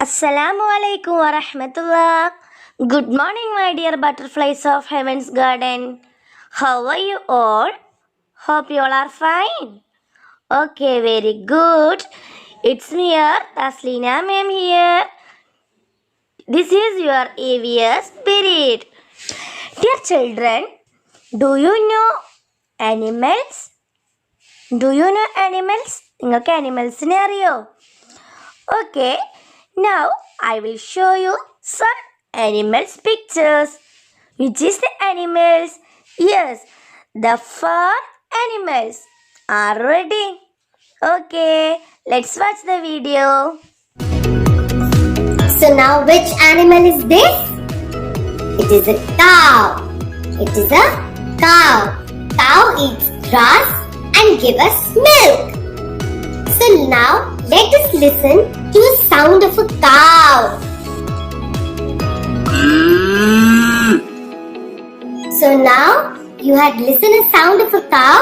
Assalamu alaikum wa rahmatullah. Good morning, my dear butterflies of Heaven's Garden. How are you all? Hope you all are fine. Okay, very good. It's me here, Taslina ma'am here. This is your AVS spirit. Dear children, do you know animals? Do you know animals? നിങ്ങൾക്ക് animalsനെ അറിയോ? Okay, now I will show you some animals pictures. Which is the animals? Yes, the farm animals. Are ready? Okay, let's watch the video. So now which animal is this? It is a cow. It is a cow. Cow eats grass and give us milk. So now let us listen to the sound of a cow. So now you had listened to the sound of a cow?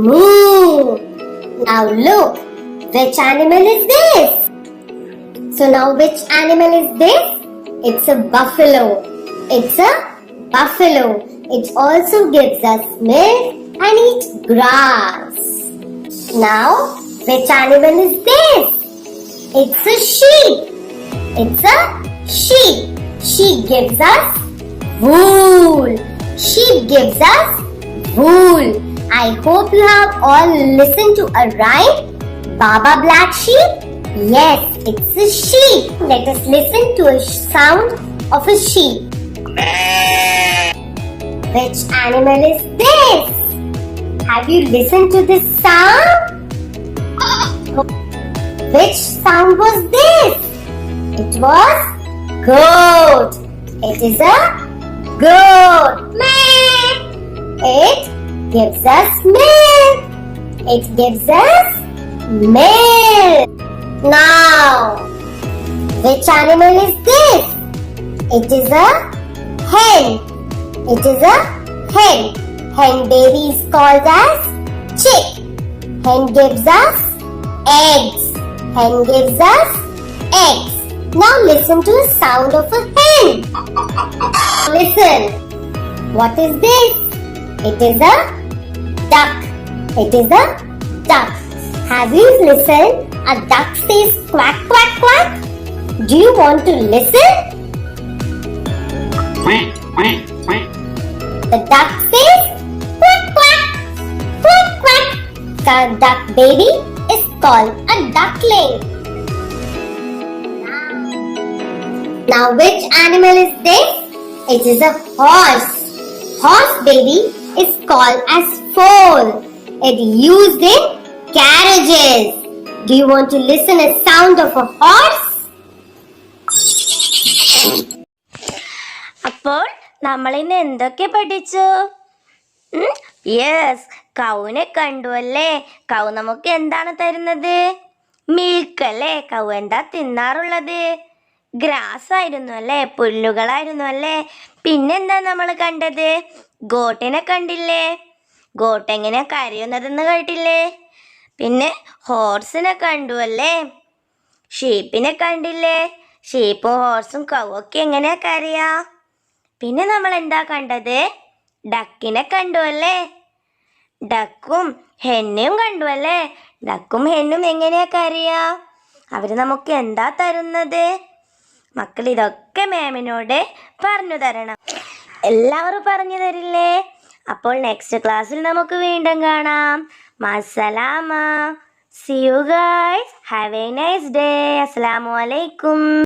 Moo. Now look, which animal is this? So now which animal is this? It's a buffalo. It's a buffalo. It also gives us milk and eats grass. Now which animal is this? It's a sheep. It's a sheep. Sheep gives us wool. Sheep gives us wool. I hope you have all listened to a rhyme. Baba Black Sheep? Yes, it's a sheep. Let us listen to a sound of a sheep. Which animal is this? Have you listened to this sound? Which sound was this? It was goat. It is a goat. It gives us milk. It gives us milk. Now, which animal is this? It is a hen. It is a hen. Hen baby is called as chick. Hen gives us eggs. Hen gives us eggs. Now listen to the sound of a hen. Listen. What is this? It is a duck. It is a duck. Have you listened? A duck says quack, quack, quack. Do you want to listen? Quack, quack, quack. The duck says quack, quack, quack, quack. The duck baby is called a duckling. Now which animal is this? It is a horse. Horse baby is called as foal. It used in carriages. Do you want to listen a sound of a horse? അപ്പോൾ നമ്മൾ ഇന്ന് എന്തൊക്കെ പഠിച്ചു? Yes, കൗവിനെ കണ്ടു അല്ലേ? കൗ നമുക്ക് എന്താണ് തരുന്നത്? മിൽക്ക് അല്ലേ? കൗ എന്താ തിന്നാറുള്ളത്? ഗ്രാസ് ആയിരുന്നു അല്ലേ? പുല്ലുകളായിരുന്നു അല്ലേ? പിന്നെന്താ നമ്മൾ കണ്ടത്? ഗോട്ടിനെ കണ്ടില്ലേ? ഗോട്ട് എങ്ങനെ കരയുന്നതെന്ന് കേട്ടില്ലേ? പിന്നെ ഹോർസിനെ കണ്ടു അല്ലേ? ഷീപ്പിനെ കണ്ടില്ലേ? ഷീപ്പും ഹോർസും കൗവൊക്കെ എങ്ങനെയാ കരയാ? പിന്നെ നമ്മൾ എന്താ കണ്ടത്? ഡക്കിനെ കണ്ടു അല്ലേ? ഡക്കും ഹെന്നും കണ്ടു അല്ലേ? ഡക്കും ഹെന്നും എങ്ങനെയാ കരയാ? അവർ നമുക്ക് എന്താ തരുന്നത്? മക്കൾ ഇതൊക്കെ മാമിനോട് പറഞ്ഞു തരണം. എല്ലാവരും പറഞ്ഞു തരില്ലേ? അപ്പോൾ നെക്സ്റ്റ് ക്ലാസ്സിൽ നമുക്ക് വീണ്ടും കാണാം. മസ്സലാമ. See you guys. Have a nice day. Assalamu alaikum.